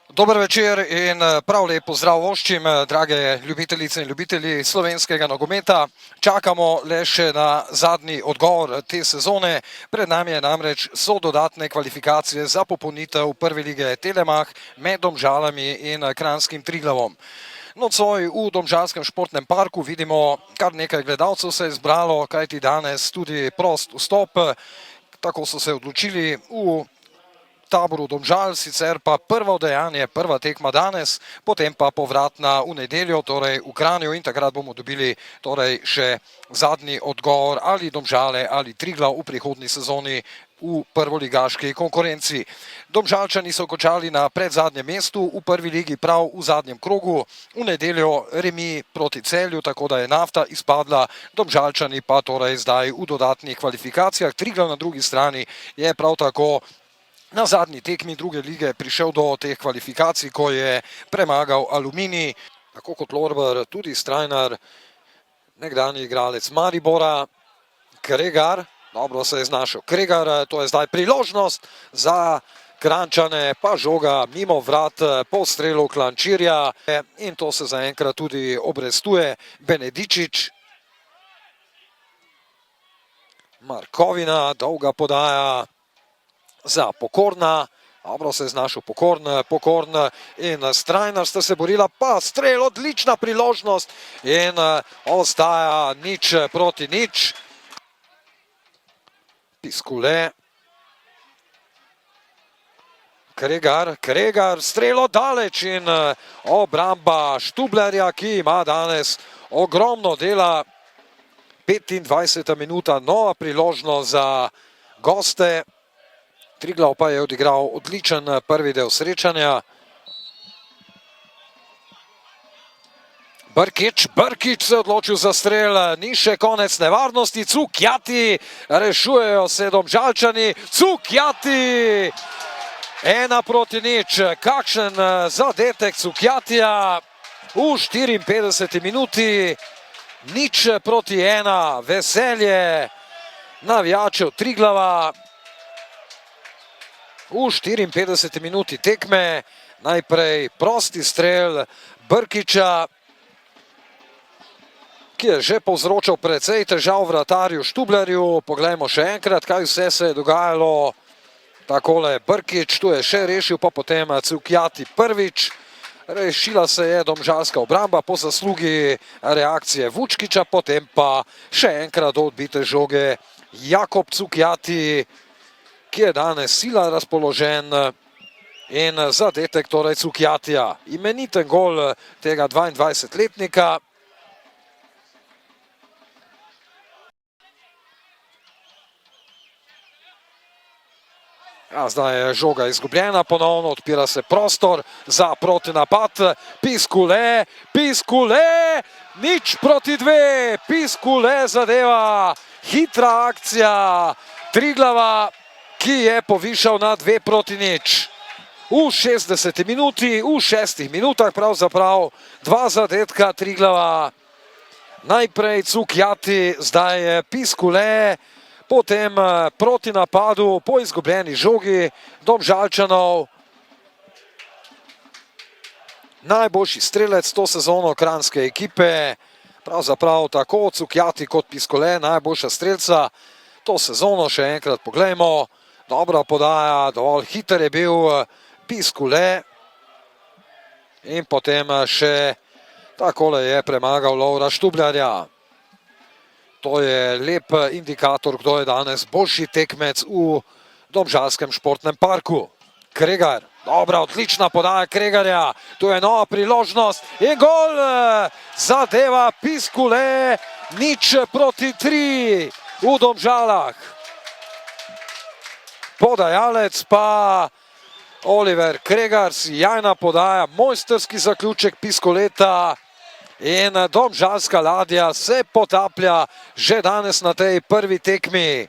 Dober večer in prav lep pozdrav voščim, drage ljubitelice in ljubitelji slovenskega nogometa. Čakamo le še na zadnji odgovor te sezone. Pred nami je namreč so dodatne kvalifikacije za popolnitev prve lige Telemach med Domžalami in Kranjskim Triglavom. Nocoj v Domžalskem športnem parku vidimo, kar nekaj gledalcev se je zbralo, kajti danes tudi prost vstop. Tako so se odločili v taboru Domžal, sicer pa prvo dejanje, prva tekma danes, potem pa povratna v nedeljo, torej v Kranju, in takrat bomo dobili torej še zadnji odgovor ali Domžale ali Triglav v prihodnji sezoni v prvoligaški konkurenci. Domžalčani so končali na predzadnjem mestu v prvi ligi prav v zadnjem krogu, v nedeljo remi proti Celju, tako da je Nafta izpadla, Domžalčani pa torej zdaj v dodatnih kvalifikacijah. Triglav na drugi strani je prav tako na zadnji tekmi druge lige prišel do teh kvalifikacij, ko je premagal Aluminij, tako kot Lorber, tudi Strajnar, nekdanji igralec Maribora, Kregar, dobro se je znašel Kregar, to je zdaj priložnost za Kranjčane, pa žoga mimo vrat po strelu Klančirja in to se zaenkrat tudi obrestuje. Benedičič, Markovina, dolga podaja za Pokorna, dobro se je znašel Pokorn in Strajnar sta se borila, pa strel, odlična priložnost in ostaja 0-0. Piskule, Kregar, strelo daleč in obramba Štublerja, ki ima danes ogromno dela. 25. minuta, nova priložnost za goste. Triglav pa je odigral odličen prvi del srečanja. Brkić se je odločil za strel, ni še konec nevarnosti, Cukjati, rešujejo se Domžalčani, Cukjati, 1-0, kakšen zadetek Cukjatija v 54. minuti, 0-1, veselje navijačev Triglava. V 54. minuti tekme, najprej prosti strel Brkića, ki je že povzročal precej težav vratarju Štublerju. Poglejmo še enkrat, kaj vse se je dogajalo. Takole Brkić, tu je še rešil, pa potem Cukjati prvič. Rešila se je domžalska obramba po zaslugi reakcije Vučkića, potem pa še enkrat do odbite žoge Jakob Cukjati, ki je danes sila razpoložen, in zadetek torej Cukjatija. Imeniten gol tega 22-letnika. Zdaj je žoga izgubljena, ponovno odpira se prostor za protinapad. Piskule, 0-2, Piskule zadeva, hitra akcija Triglava, ki je povišal na 2-0. V 60. minuti, v 6 minutah pravzaprav, dva zadetka Triglava. Najprej Cukjati, zdaj Piskule, potem proti napadu po izgubljeni žogi Domžalčanov. Najboljši strelec to sezono kranjske ekipe, pravzaprav tako Cukjati kot Piskule, najboljša strelca to sezono, še enkrat poglejmo. Dobra podaja, dovolj hiter je bil Piskule in potem še takole je premagal Lovra Štublerja. To je lep indikator, kdo je danes boljši tekmec v Domžalskem športnem parku. Kregar, dobra, odlična podaja Kregarja, tu je nova priložnost in gol, zadeva Piskule, 0-3 v Domžalah. Podajalec pa Oliver Kregar, sijajna podaja, mojsterski zaključek Piskuleta in domžalska ladja se potaplja že danes na tej prvi tekmi.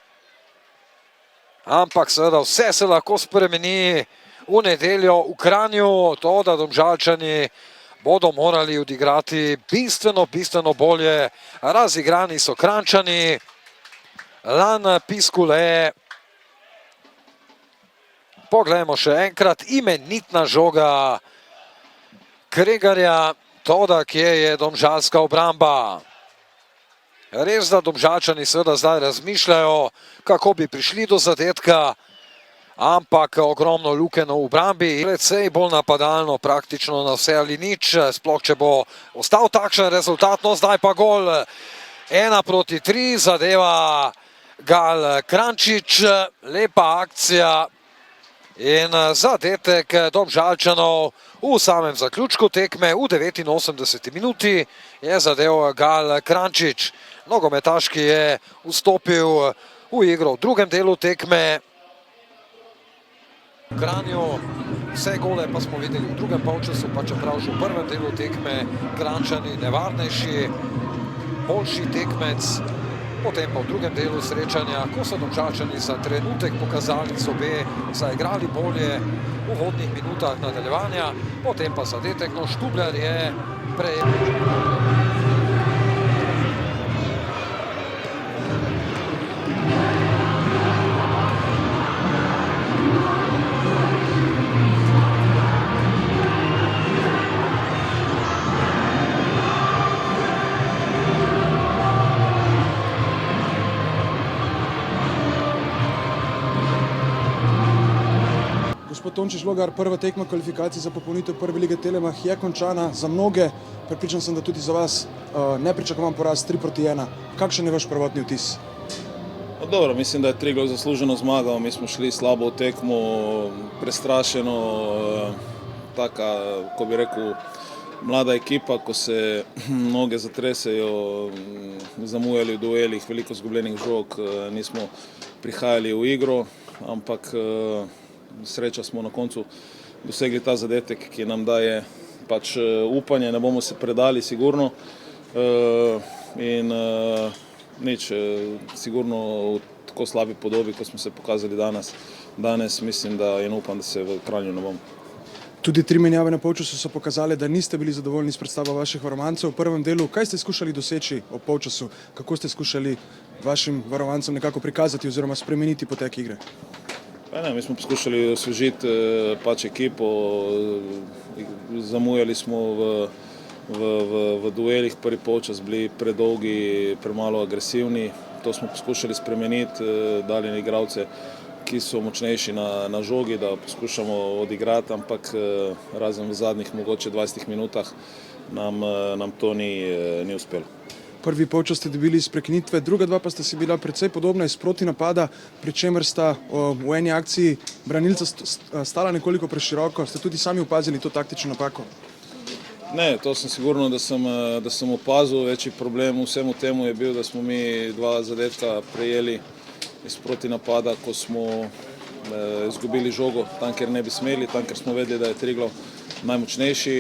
Ampak seveda vse se lahko spremeni v nedeljo v Kranju, to da Domžalčani bodo morali odigrati bistveno bolje. Razigrani so Kranjčani, Lan Piskule. Poglejmo še enkrat, imenitna žoga Kregarja, toda kje je domžalska obramba. Res, da Domžalčani seveda zdaj razmišljajo, kako bi prišli do zadetka, ampak ogromno lukeno v obrambi, precej bolj napadalno, praktično na vse ali nič, sploh če bo ostal takšen rezultat, no zdaj pa gol 1-3, zadeva Gal Krančič, lepa akcija in zadetek Domžalčanov v samem zaključku tekme v 89. minuti je zadev Gal Krančič. Nogometaš, ki je vstopil v igro v drugem delu tekme. V Kranju vse gole pa smo videli v drugem polčasu, pa čeprav že v prvem delu tekme Kranjčani nevarnejši, boljši tekmec. Potem pa v drugem delu srečanja, ko so Domžalčani za trenutek pokazali zobe, zaigrali bolje v uvodnih minutah nadaljevanja, potem pa zadetek, no Štubler je prejel. Gospod Tonči Žlogar, prva tekma kvalifikacij za popolnitev prve lige Telemach je končana. Za mnoge, prepričan sem, da tudi za vas, nepričakovan poraz 3-1. Kakšen je vaš prvotni vtis? Dobro, mislim, da je Triglav zasluženo zmagal. Mi smo šli slabo v tekmo, prestrašeno, taka, ko bi rekel, mlada ekipa, ko se noge zatresejo, zamujali v duelih, veliko izgubljenih žog, nismo prihajali v igro, ampak sreča smo na koncu dosegli ta zadetek, ki nam daje pač upanje, ne bomo se predali sigurno in nič, sigurno v tako slabi podobi, ko smo se pokazali danes mislim, da in upam, da se v Kranju ne bomo. Tudi 3 menjave na polčasu so pokazali, da niste bili zadovoljni s predstavo vaših varovancev v prvem delu. Kaj ste skušali doseči ob polčasu? Kako ste skušali vašim varovancem nekako prikazati oziroma spremeniti potek igre? Mi smo poskušali osvežiti pač ekipo, zamujali smo v duelih, prvi polčas bili predolgi, premalo agresivni, to smo poskušali spremeniti, dali igralce, ki so močnejši na žogi, da poskušamo odigrati, ampak razen v zadnjih mogoče 20 minutah nam to ni uspelo. Prvi polčas ste dobili iz prekinitve, druga dva pa sta si bila precej podobna iz protinapada, pri čemer sta v eni akciji branilca stala nekoliko preširoko. Ste tudi sami opazili to taktično napako? Ne, to sem sigurno, da sem opazil. Večji problem vsemu temu je bil, da smo mi 2 zadetka prejeli iz protinapada, ko smo izgubili žogo tam, kjer ne bi smeli, tam, kjer smo vedeli, da je Triglav najmočnejši,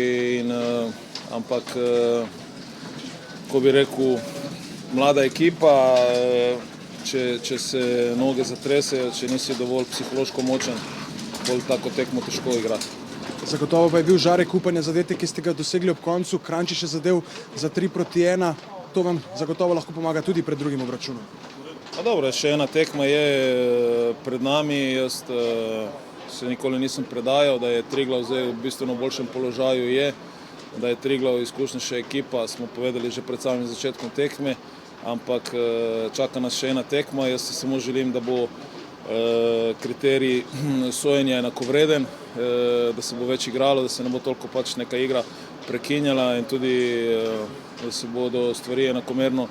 ampak ko bi rekel, mlada ekipa, če se noge zatresejo, če nisi dovolj psihološko močen, bolj tako tekmo težko igrati. Zagotovo pa je bil žarek upanja zadetek, ki ste ga dosegli ob koncu. Krančič je zadev za 3-1. To vam zagotovo lahko pomaga tudi pred drugim obračunom. Dobro, še ena tekma je pred nami. Jaz se nikoli nisem predajal, da je Triglav zdaj v bistveno boljšem položaju je. Da je Triglav izkušnejša ekipa, smo povedali že pred samim začetkom tekme, ampak čaka nas še ena tekma. Jaz se samo želim, da bo kriterij sojenja enakovreden, da se bo več igralo, da se ne bo toliko pač neka igra prekinjala in tudi, da se bodo stvari enakomerno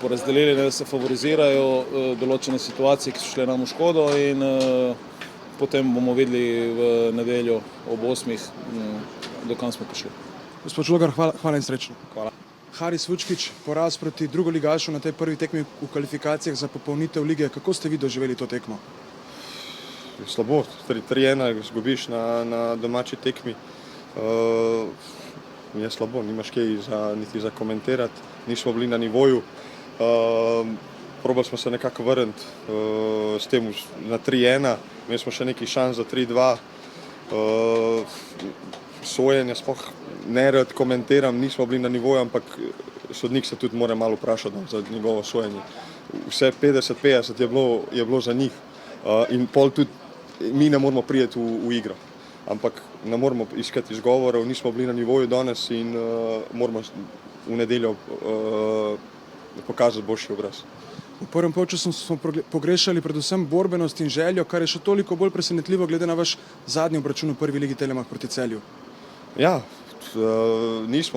porazdelili, da se favorizirajo določene situacije, ki so šle nam v škodo in potem bomo videli v nedeljo ob 8. dokam smo prišli. Gospod Žlogar, hvala in srečno. Hvala. Haris Vučkič, poraz proti drugoligašu na tej prvi tekmi v kvalifikacijah za popolnitev lige. Kako ste vi doživeli to tekmo? Slabo, 3-1 izgubiš na domači tekmi. Je slabo, nimaš kaj niti za komentirati. Nismo bili na nivoju. Probali smo se nekako vrniti s tem na 3-1. Imeli smo še nekaj šans za 3-2. Sojenje sploh ne rad komentiram, nismo bili na nivoju, ampak sodnik se tudi mora malo vprašati za njegovo sojenje. Vse 50-50 je bilo za njih in pol tudi mi ne moramo priti v igro. ampak ne moramo iskati izgovorov, nismo bili na nivoju danes in moramo v nedeljo pokazati boljši obraz. V prvem polčasu smo pogrešali predvsem borbenost in željo, kar je še toliko bolj presenetljivo glede na vaš zadnji obračun v prvi ligi Telemach proti Celju. Ja,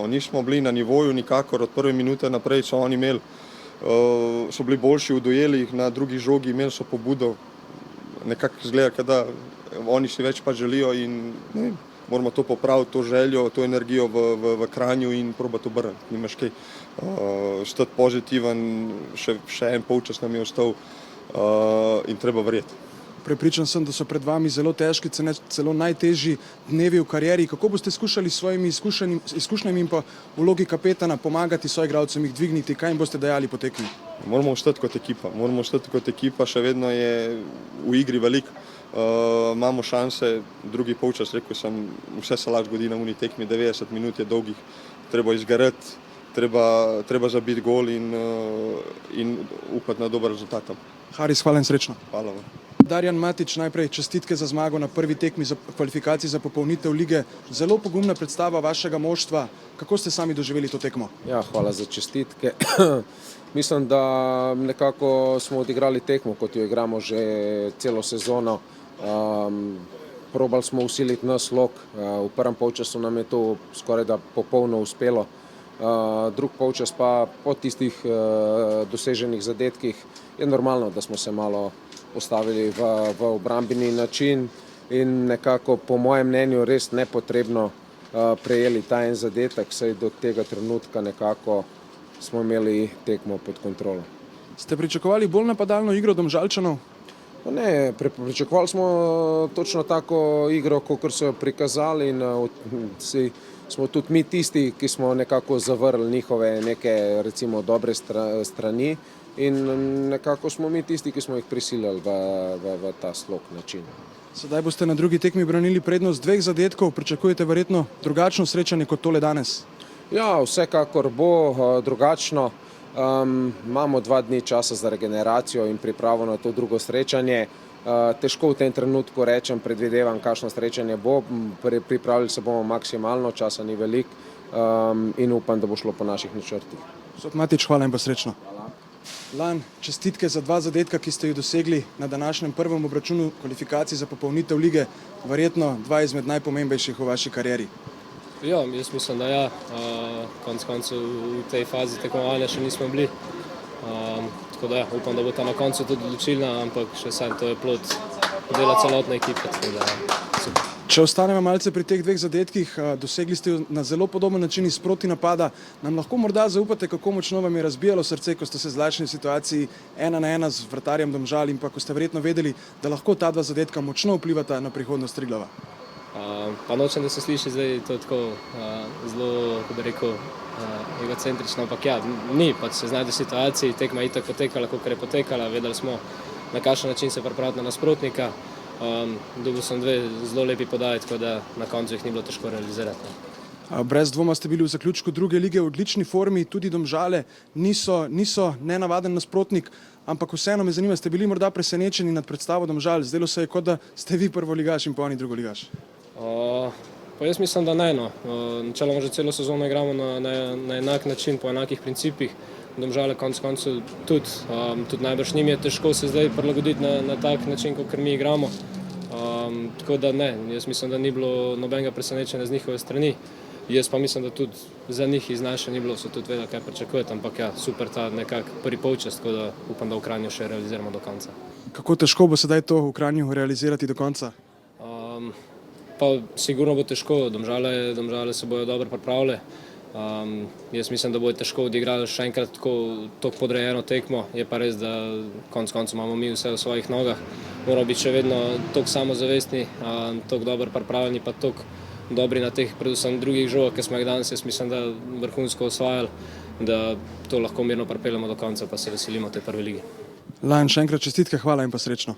nismo bili na nivoju nikakor od prve minute naprej, so oni imeli, so bili boljši v duelih, na drugi žogi imeli so pobudo, nekako izgleda, da oni si več pa želijo in ne vem, moramo to popraviti, to željo, to energijo v Kranju in probati obrniti. Nimaš kaj stati pozitiven, še en polčas nam je ostal in treba verjeti. Prepričan sem, da so pred vami zelo težki, celo najtežji dnevi v karieri. Kako boste skušali s svojimi izkušnjami in pa vlogi kapetana pomagati soigralcem, jih dvigniti, kaj jim boste dajali po tekmi? Moramo ostati kot ekipa, še vedno je v igri veliko. Imamo šanse, drugi polčas, rekel sem, vse se lahko zgodi na uni tekmi, 90 minut je dolgih, treba izgarati, treba zabiti gol in upati na dober rezultat. Haris, hvala in srečno. Hvala vam. Darjan Matić, najprej čestitke za zmago na prvi tekmi za kvalifikacij za popolnitev lige. Zelo pogumna predstava vašega moštva. Kako ste sami doživeli to tekmo? Ja, hvala za čestitke. Mislim, da nekako smo odigrali tekmo, kot jo igramo že celo sezono. Probali smo usiliti naš slog. V prvem polčasu nam je to skoraj da popolno uspelo. Drug polčas pa po tistih doseženih zadetkih je normalno, da smo se malo postavili v obrambni način in nekako po mojem mnenju res nepotrebno prejeli ta en zadetek, saj do tega trenutka nekako smo imeli tekmo pod kontrolo. Ste pričakovali bolj napadalno igro Domžalčanov? Ne, pričakovali smo točno tako igro, kot so jo prikazali in smo tudi mi tisti, ki smo nekako zavrli njihove neke recimo dobre strani in nekako smo mi tisti, ki smo jih prisiljali v ta slog način. Sedaj boste na drugi tekmi branili prednost 2 zadetkov, pričakujete verjetno drugačno srečanje kot tole danes? Ja, vsekakor bo drugačno. Imamo 2 dni časa za regeneracijo in pripravo na to drugo srečanje. Težko v tem trenutku rečem, predvidevam, kakšno srečanje bo. Pripravili se bomo maksimalno, časa ni veliko in upam, da bo šlo po naših načrtih. Gospod Matić, hvala in pa srečno. Lan, čestitke za 2 zadetka, ki ste jih dosegli na današnjem prvem obračunu kvalifikacij za popolnitev lige. Verjetno 2 izmed najpomembnejših v vaši karieri. Ja, jaz mislim, da ja. Konec koncev v tej fazi tekmovanja še nismo bili. Tako da upam, da bo ta na koncu tudi odločilna, ampak še sam to je plod dela celotne ekipe. Če ostanemo malce pri teh 2 zadetkih, dosegli ste jo na zelo podoben način iz protinapada. Nam lahko morda zaupate, kako močno vam je razbijalo srce, ko ste se zlačili v situaciji 1-1 z vratarjem Domžal in pa ko ste verjetno vedeli, da lahko ta 2 zadetka močno vplivata na prihodnost Triglava? Pa nočem, da se sliši zdaj to tako zelo, kako bi rekel, egocentrično, ampak ja, ni, pač se znajde v situaciji, tekma je itak potekala, kakor je potekala, vedeli smo, na kakšen način se pripraviti na nasprotnika. Dobil sem 2 zelo lepi podaji, tako da na koncu jih ni bilo težko realizirati. Brez dvoma ste bili v zaključku druge lige v odlični formi, tudi Domžale niso nenavaden nasprotnik, ampak vseeno me zanima, ste bili morda presenečeni nad predstavo Domžal? Zdelo se je, kot da ste vi prvoligaš in pa oni drugoligaš. Pa jaz mislim, da ne. Načeloma že celo sezono igramo na enak način, po enakih principih. Domžale konec koncev tudi najbrž njim je težko se zdaj prilagoditi na tak način, kot mi igramo. Tako da ne, jaz mislim, da ni bilo nobenega presenečenja z njihove strani. Jaz pa mislim, da tudi za njih iz naše ni bilo, so tudi vedeli, kaj pričakujeti, ampak ja, super ta nekak prvi polčas, tako da upam, da v Kranju še realiziramo do konca. Kako težko bo sedaj to v Kranju realizirati do konca? Pa sigurno bo težko, Domžale se bojo dobro pripravile. Jaz mislim, da bojo težko odigrali še enkrat tako podrejeno tekmo, je pa res, da konec koncev imamo mi vse v svojih nogah. Moramo biti še vedno toliko samozavestni, toliko dobro pripravljeni, pa toliko dobri na teh predvsem drugih žogah, ki smo jih danes, jaz mislim, da vrhunsko osvajali, da to lahko mirno pripeljemo do konca, pa se veselimo te prve lige. Lan, še enkrat čestitke, hvala in pa srečno.